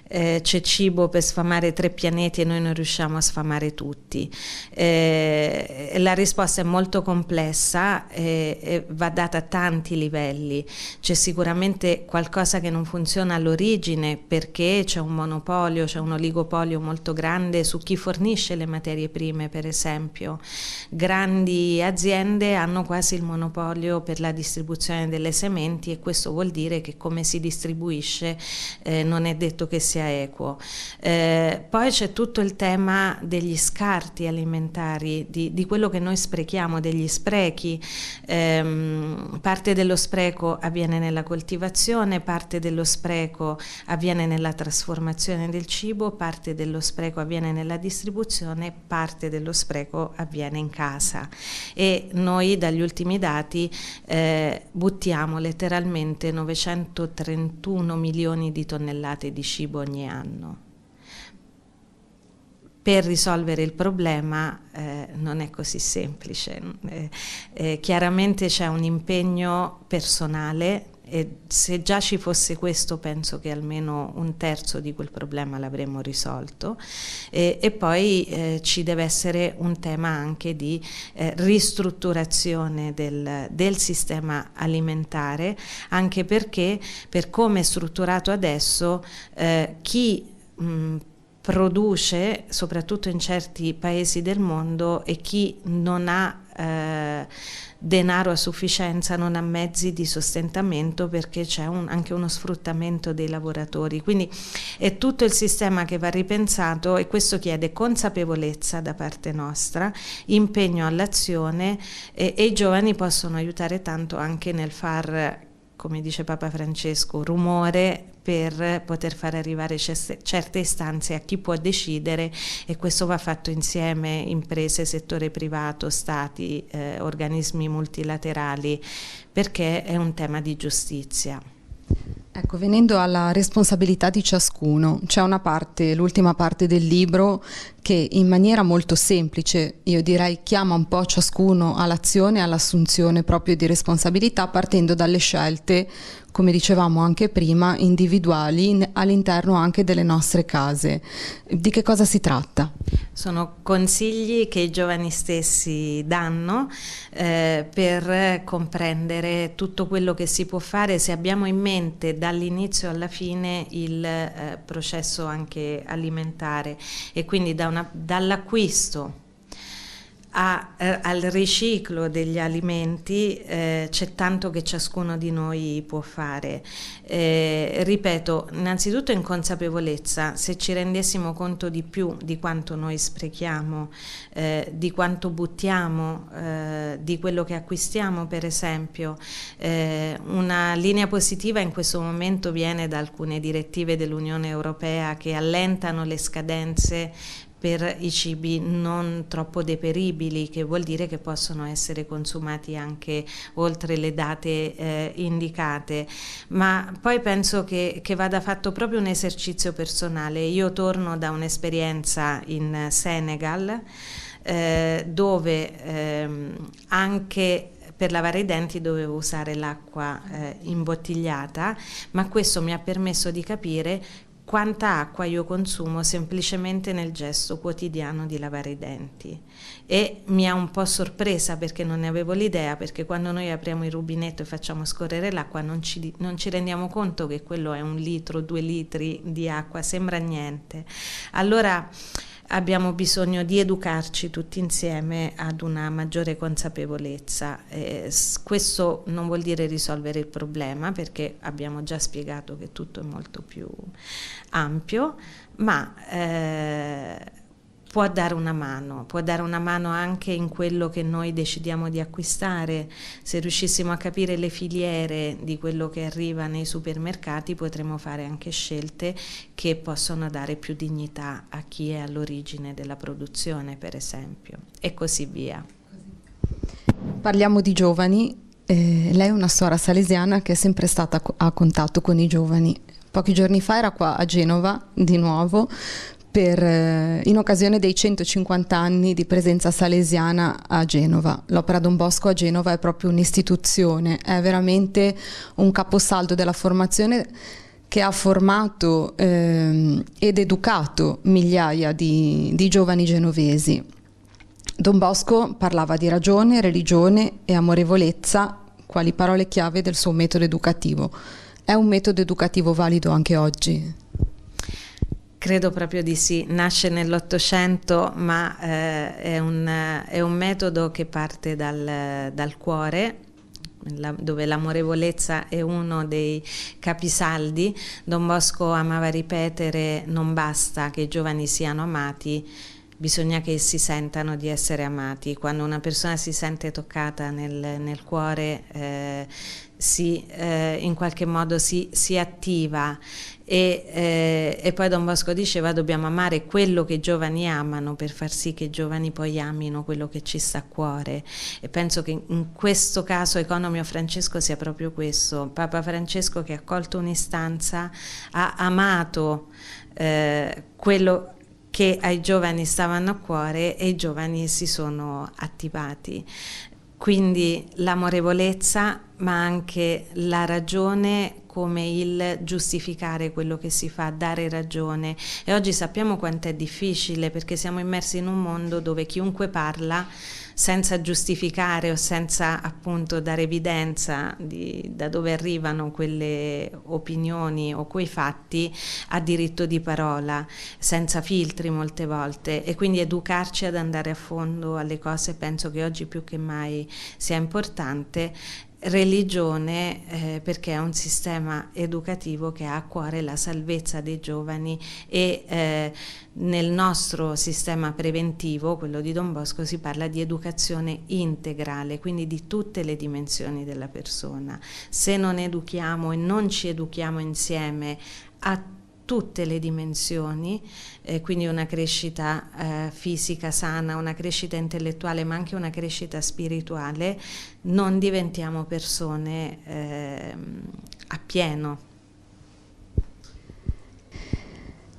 c'è cibo per sfamare 3 pianeti e noi non riusciamo a sfamare tutti? La risposta è molto complessa e va data a tanti livelli. C'è sicuramente qualcosa che non funziona all'origine, perché c'è un monopolio, c'è un oligopolio molto grande su chi fornisce le materie prime, per esempio. Grandi aziende hanno quasi il monopolio per la distribuzione delle sementi, e questo vuol dire che come si distribuisce non è detto che sia equo. Poi c'è tutto il tema degli scarti alimentari, di quello che noi sprechiamo, degli sprechi. Parte dello spreco avviene nella coltivazione, parte dello spreco avviene nella trasformazione del cibo, parte dello spreco avviene nella distribuzione, parte dello spreco avviene in casa. E noi dagli ultimi dati buttiamo letteralmente 931 milioni di tonnellate di cibo ogni anno. Per risolvere il problema non è così semplice. Chiaramente c'è un impegno personale, e se già ci fosse questo, penso che almeno 1/3 di quel problema l'avremmo risolto. E poi ci deve essere un tema anche di ristrutturazione del sistema alimentare, anche perché, per come è strutturato adesso, chi produce, soprattutto in certi paesi del mondo, e chi non ha denaro a sufficienza, non ha mezzi di sostentamento, perché c'è anche uno sfruttamento dei lavoratori. Quindi è tutto il sistema che va ripensato, e questo chiede consapevolezza da parte nostra, impegno all'azione, e i giovani possono aiutare tanto anche nel far, come dice Papa Francesco, rumore, per poter far arrivare certe istanze a chi può decidere, e questo va fatto insieme: imprese, settore privato, stati, organismi multilaterali, perché è un tema di giustizia. Ecco, venendo alla responsabilità di ciascuno, c'è una parte, l'ultima parte del libro, che in maniera molto semplice, io direi, chiama un po' ciascuno all'azione, all'assunzione proprio di responsabilità, partendo dalle scelte, come dicevamo anche prima, individuali all'interno anche delle nostre case. Di che cosa si tratta? Sono consigli che i giovani stessi danno per comprendere tutto quello che si può fare, se abbiamo in mente dall'inizio alla fine il processo anche alimentare, e quindi dall'acquisto al riciclo degli alimenti c'è tanto che ciascuno di noi può fare. Ripeto, innanzitutto in consapevolezza, se ci rendessimo conto di più di quanto noi sprechiamo, di quanto buttiamo, di quello che acquistiamo, per esempio. Una linea positiva in questo momento viene da alcune direttive dell'Unione Europea che allentano le scadenze per i cibi non troppo deperibili, che vuol dire che possono essere consumati anche oltre le date indicate. Ma poi penso che vada fatto proprio un esercizio personale. Io torno da un'esperienza in Senegal dove anche per lavare i denti dovevo usare l'acqua imbottigliata, ma questo mi ha permesso di capire quanta acqua io consumo semplicemente nel gesto quotidiano di lavare i denti. E mi ha un po' sorpresa perché non ne avevo l'idea, perché quando noi apriamo il rubinetto e facciamo scorrere l'acqua non ci rendiamo conto che quello è 1 litro, 2 litri di acqua, sembra niente. Allora abbiamo bisogno di educarci tutti insieme ad una maggiore consapevolezza. Questo non vuol dire risolvere il problema, perché abbiamo già spiegato che tutto è molto più ampio, ma può dare una mano anche in quello che noi decidiamo di acquistare. Se riuscissimo a capire le filiere di quello che arriva nei supermercati, potremo fare anche scelte che possono dare più dignità a chi è all'origine della produzione, per esempio, e così via. Parliamo di giovani. Lei è una suora salesiana che è sempre stata a contatto con i giovani. Pochi giorni fa era qua a Genova di nuovo in occasione dei 150 anni di presenza salesiana a Genova. L'Opera Don Bosco a Genova è proprio un'istituzione, è veramente un caposaldo della formazione che ha formato ed educato migliaia di giovani genovesi. Don Bosco parlava di ragione, religione e amorevolezza quali parole chiave del suo metodo educativo. È un metodo educativo valido anche oggi? Credo proprio di sì. Nasce nell'800, ma è un metodo che parte dal cuore, dove l'amorevolezza è uno dei capisaldi. Don Bosco amava ripetere: non basta che i giovani siano amati, bisogna che essi sentano di essere amati. Quando una persona si sente toccata nel cuore, in qualche modo si attiva, e poi Don Bosco diceva: dobbiamo amare quello che i giovani amano per far sì che i giovani poi amino quello che ci sta a cuore. E penso che in questo caso Economy of Francesco sia proprio questo. Papa Francesco, che ha colto un'istanza, ha amato quello che ai giovani stavano a cuore, e i giovani si sono attivati. Quindi l'amorevolezza, ma anche la ragione come il giustificare quello che si fa, dare ragione. E oggi sappiamo quanto è difficile, perché siamo immersi in un mondo dove chiunque parla senza giustificare o senza appunto dare evidenza da dove arrivano quelle opinioni o quei fatti, ha diritto di parola, senza filtri molte volte. E quindi educarci ad andare a fondo alle cose penso che oggi più che mai sia importante. Religione, perché è un sistema educativo che ha a cuore la salvezza dei giovani, e nel nostro sistema preventivo, quello di Don Bosco, si parla di educazione integrale, quindi di tutte le dimensioni della persona. Se non educhiamo e non ci educhiamo insieme a tutte le dimensioni, quindi una crescita fisica sana, una crescita intellettuale, ma anche una crescita spirituale, non diventiamo persone a pieno.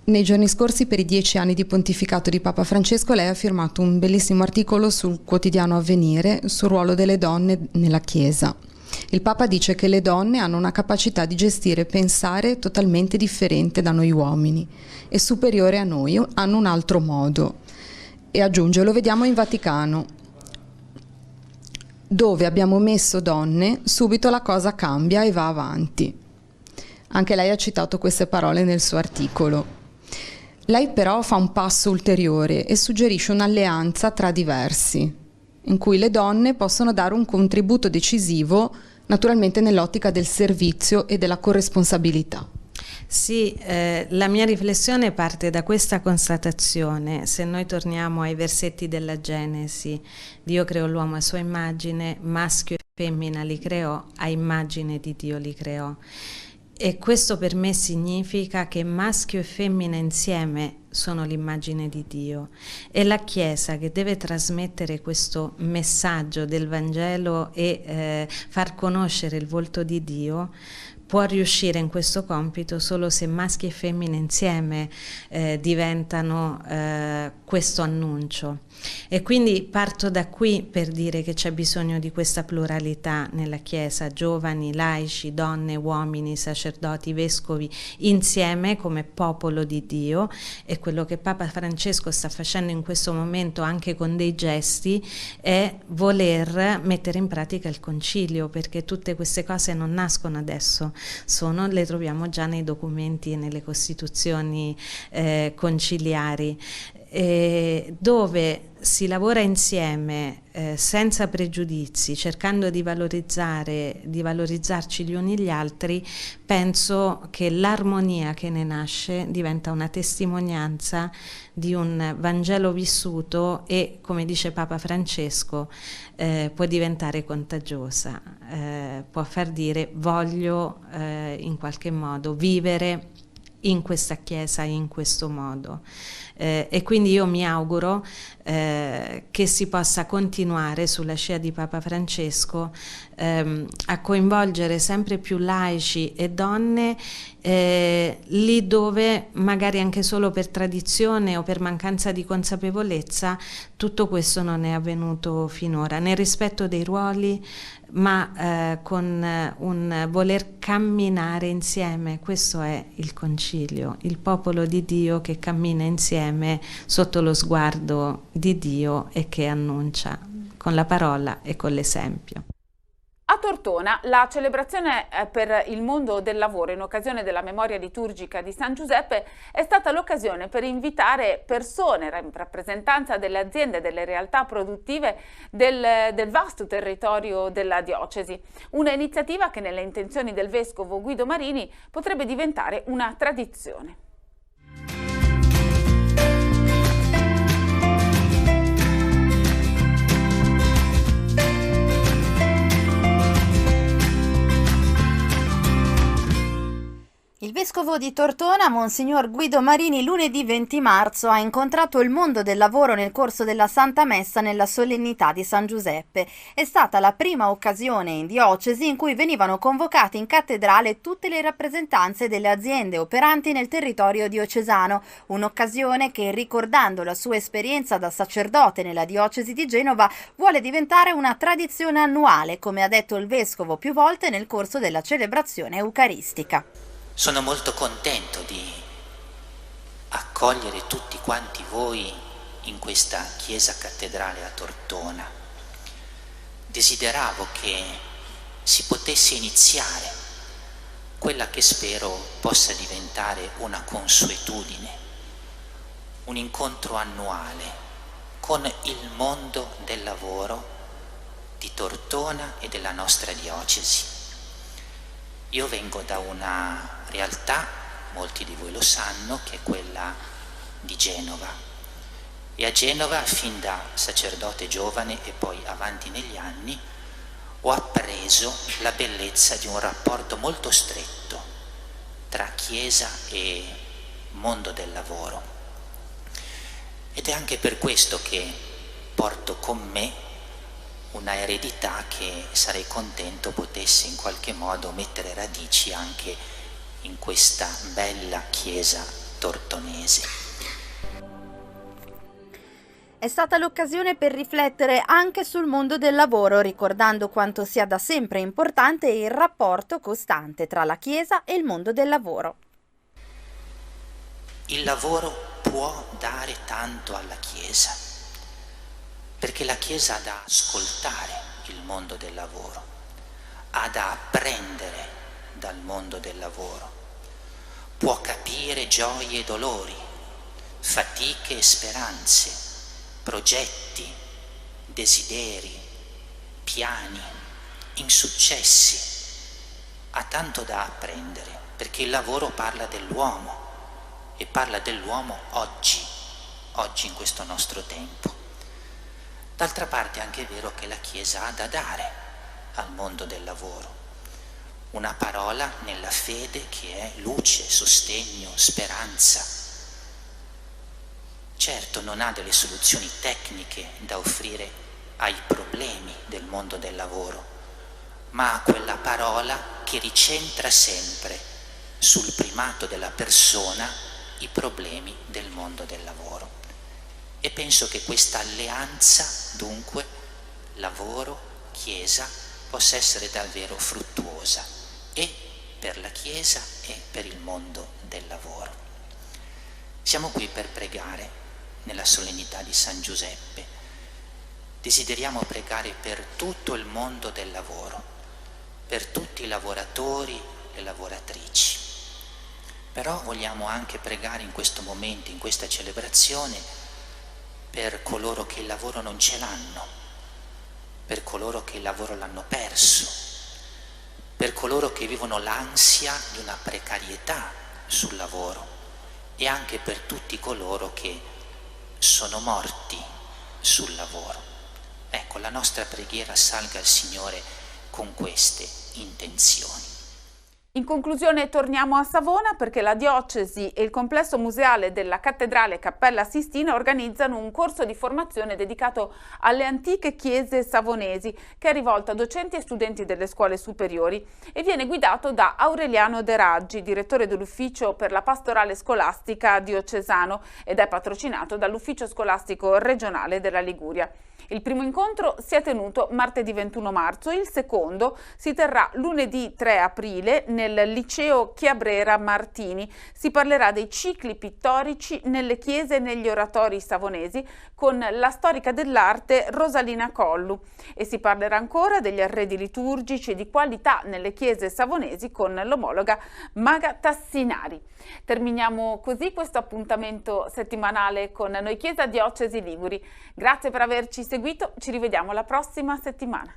Nei giorni scorsi, per i 10 anni di pontificato di Papa Francesco, lei ha firmato un bellissimo articolo sul quotidiano Avvenire sul ruolo delle donne nella Chiesa. Il Papa dice che le donne hanno una capacità di gestire e pensare totalmente differente da noi uomini e superiore a noi, hanno un altro modo. E aggiunge: lo vediamo in Vaticano, dove abbiamo messo donne, subito la cosa cambia e va avanti. Anche lei ha citato queste parole nel suo articolo. Lei però fa un passo ulteriore e suggerisce un'alleanza tra diversi. in cui le donne possono dare un contributo decisivo, naturalmente nell'ottica del servizio e della corresponsabilità. Sì, la mia riflessione parte da questa constatazione. Se noi torniamo ai versetti della Genesi, Dio creò l'uomo a sua immagine, maschio e femmina li creò, a immagine di Dio li creò. E questo per me significa che maschio e femmina insieme sono l'immagine di Dio. È la Chiesa che deve trasmettere questo messaggio del Vangelo e far conoscere il volto di Dio. Può riuscire in questo compito solo se maschi e femmine insieme diventano questo annuncio. E quindi parto da qui per dire che c'è bisogno di questa pluralità nella Chiesa, giovani, laici, donne, uomini, sacerdoti, vescovi, insieme come popolo di Dio. E quello che Papa Francesco sta facendo in questo momento anche con dei gesti è voler mettere in pratica il concilio, perché tutte queste cose non nascono adesso, le troviamo già nei documenti e nelle costituzioni conciliari, dove si lavora insieme senza pregiudizi, cercando di valorizzarci gli uni gli altri. Penso che l'armonia che ne nasce diventa una testimonianza di un Vangelo vissuto e, come dice Papa Francesco, può diventare contagiosa, può far dire voglio in qualche modo vivere in questa Chiesa in questo modo. E quindi io mi auguro che si possa continuare sulla scia di Papa Francesco a coinvolgere sempre più laici e donne lì dove magari anche solo per tradizione o per mancanza di consapevolezza tutto questo non è avvenuto finora, nel rispetto dei ruoli, ma con un voler camminare insieme. Questo è il concilio, il popolo di Dio che cammina insieme sotto lo sguardo di Dio e che annuncia con la parola e con l'esempio. A Tortona la celebrazione per il mondo del lavoro in occasione della memoria liturgica di San Giuseppe è stata l'occasione per invitare persone in rappresentanza delle aziende e delle realtà produttive del vasto territorio della diocesi. Una iniziativa che nelle intenzioni del vescovo Guido Marini potrebbe diventare una tradizione. Il vescovo di Tortona, Monsignor Guido Marini, lunedì 20 marzo ha incontrato il mondo del lavoro nel corso della Santa Messa nella solennità di San Giuseppe. È stata la prima occasione in diocesi in cui venivano convocate in cattedrale tutte le rappresentanze delle aziende operanti nel territorio diocesano, un'occasione che, ricordando la sua esperienza da sacerdote nella diocesi di Genova, vuole diventare una tradizione annuale, come ha detto il vescovo più volte nel corso della celebrazione eucaristica. Sono molto contento di accogliere tutti quanti voi in questa chiesa cattedrale a Tortona. Desideravo che si potesse iniziare quella che spero possa diventare una consuetudine, un incontro annuale con il mondo del lavoro di Tortona e della nostra diocesi. Io vengo da una realtà, molti di voi lo sanno, che è quella di Genova, e a Genova, fin da sacerdote giovane e poi avanti negli anni, ho appreso la bellezza di un rapporto molto stretto tra Chiesa e mondo del lavoro. Ed è anche per questo che porto con me una eredità che sarei contento potesse in qualche modo mettere radici anche in questa bella chiesa tortonese. È stata l'occasione per riflettere anche sul mondo del lavoro, ricordando quanto sia da sempre importante il rapporto costante tra la Chiesa e il mondo del lavoro. Il lavoro può dare tanto alla Chiesa, perché la Chiesa ha da ascoltare il mondo del lavoro, ha da apprendere dal mondo del lavoro, può capire gioie e dolori, fatiche e speranze, progetti, desideri, piani, insuccessi. Ha tanto da apprendere, perché il lavoro parla dell'uomo e parla dell'uomo oggi in questo nostro tempo. D'altra parte è anche vero che la Chiesa ha da dare al mondo del lavoro. Una parola nella fede che è luce, sostegno, speranza. Certo, non ha delle soluzioni tecniche da offrire ai problemi del mondo del lavoro, ma ha quella parola che ricentra sempre sul primato della persona i problemi del mondo del lavoro. E penso che questa alleanza, dunque, lavoro-Chiesa, possa essere davvero fruttuosa e per la Chiesa e per il mondo del lavoro. Siamo qui per pregare nella solennità di San Giuseppe. Desideriamo pregare per tutto il mondo del lavoro, per tutti i lavoratori e lavoratrici. Però vogliamo anche pregare in questo momento, in questa celebrazione, per coloro che il lavoro non ce l'hanno, per coloro che il lavoro l'hanno perso, per coloro che vivono l'ansia di una precarietà sul lavoro e anche per tutti coloro che sono morti sul lavoro. Ecco, la nostra preghiera salga al Signore con queste intenzioni. In conclusione torniamo a Savona perché la diocesi e il complesso museale della cattedrale Cappella Sistina organizzano un corso di formazione dedicato alle antiche chiese savonesi che è rivolto a docenti e studenti delle scuole superiori e viene guidato da Aureliano De Raggi, direttore dell'ufficio per la pastorale scolastica diocesano ed è patrocinato dall'ufficio scolastico regionale della Liguria. Il primo incontro si è tenuto martedì 21 marzo, il secondo si terrà lunedì 3 aprile nel liceo Chiabrera Martini. Si parlerà dei cicli pittorici nelle chiese e negli oratori savonesi con la storica dell'arte Rosalina Collu e si parlerà ancora degli arredi liturgici e di qualità nelle chiese savonesi con l'omologa Maga Tassinari. Terminiamo così questo appuntamento settimanale con Noi Chiesa Diocesi Liguri. Grazie per averci seguito, ci rivediamo la prossima settimana.